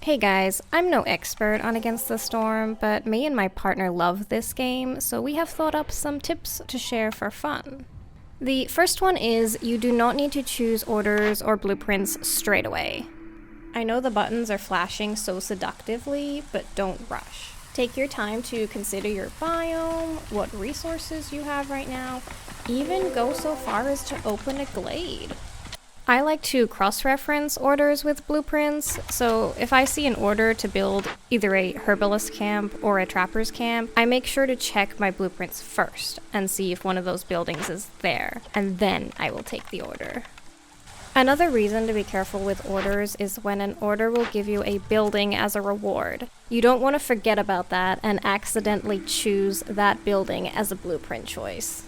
Hey guys, I'm no expert on Against the Storm, but me and my partner love this game, so we have thought up some tips to share for fun. The first one is you do not need to choose orders or blueprints straight away. I know the buttons are flashing so seductively, but don't rush. Take your time to consider your biome, what resources you have right now, even go so far as to open a glade. I like to cross-reference orders with blueprints, so if I see an order to build either a herbalist camp or a trapper's camp, I make sure to check my blueprints first and see if one of those buildings is there, and then I will take the order. Another reason to be careful with orders is when an order will give you a building as a reward. You don't want to forget about that and accidentally choose that building as a blueprint choice.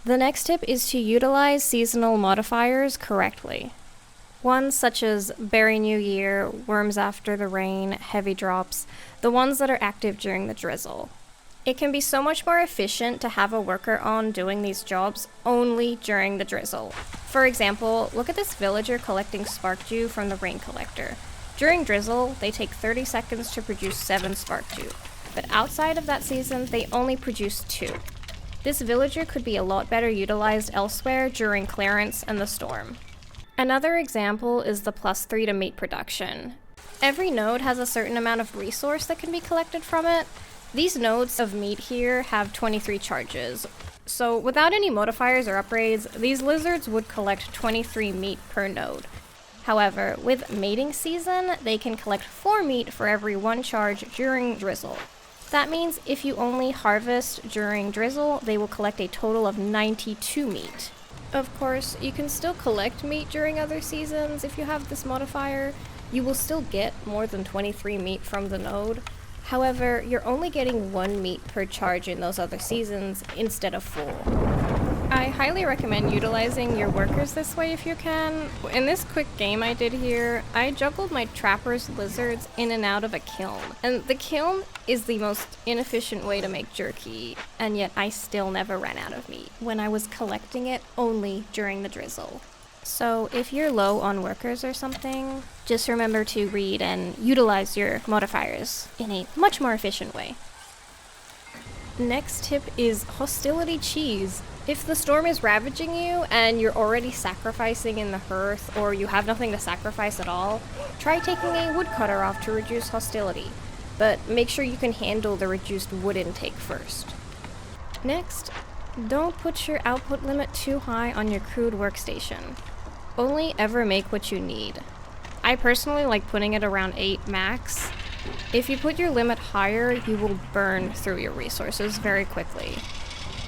The next tip is to utilize seasonal modifiers correctly. Ones such as Berry New Year, Worms After the Rain, Heavy Drops, the ones that are active during the drizzle. It can be so much more efficient to have a worker on doing these jobs only during the drizzle. For example, look at this villager collecting spark dew from the rain collector. During drizzle, they take 30 seconds to produce 7 spark dew, but outside of that season, they only produce 2. This villager could be a lot better utilized elsewhere during clearance and the storm. Another example is the +3 to meat production. Every node has a certain amount of resource that can be collected from it. These nodes of meat here have 23 charges. So without any modifiers or upgrades, these lizards would collect 23 meat per node. However, with mating season, they can collect 4 meat for every 1 charge during drizzle. That means if you only harvest during drizzle, they will collect a total of 92 meat. Of course, you can still collect meat during other seasons if you have this modifier. You will still get more than 23 meat from the node. However, you're only getting 1 meat per charge in those other seasons instead of 4. I highly recommend utilizing your workers this way if you can. In this quick game I did here, I juggled my trapper's lizards in and out of a kiln. And the kiln is the most inefficient way to make jerky, and yet I still never ran out of meat when I was collecting it only during the drizzle. So if you're low on workers or something, just remember to read and utilize your modifiers in a much more efficient way. Next tip is Hostility cheese. If the storm is ravaging you and you're already sacrificing in the hearth or you have nothing to sacrifice at all, try taking a woodcutter off to reduce hostility, but make sure you can handle the reduced wood intake first. Next, don't put your output limit too high on your Crude Workstation. Only ever make what you need. I personally like putting it around 8 max. If you put your limit higher, you will burn through your resources very quickly.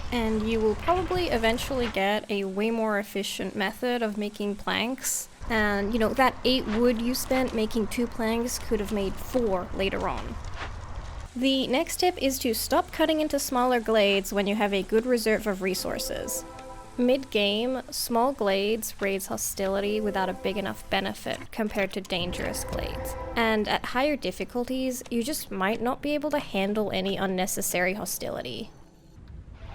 And you will probably eventually get a way more efficient method of making planks. And, that 8 wood you spent making 2 planks could have made 4 later on. The next tip is to stop cutting into smaller glades when you have a good reserve of resources. Mid-game, small glades raise hostility without a big enough benefit compared to dangerous glades. And at higher difficulties, you just might not be able to handle any unnecessary hostility.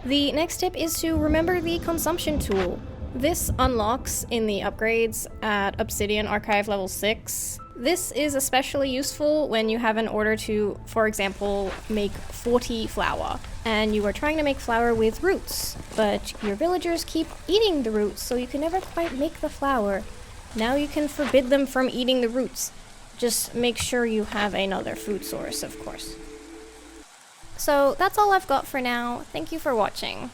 The next tip is to remember the consumption tool. This unlocks in the upgrades at Obsidian Archive level 6. This is especially useful when you have an order to, for example, make 40 flour, and you are trying to make flour with roots, but your villagers keep eating the roots, so you can never quite make the flour. Now you can forbid them from eating the roots. Just make sure you have another food source, of course. So that's all I've got for now. Thank you for watching.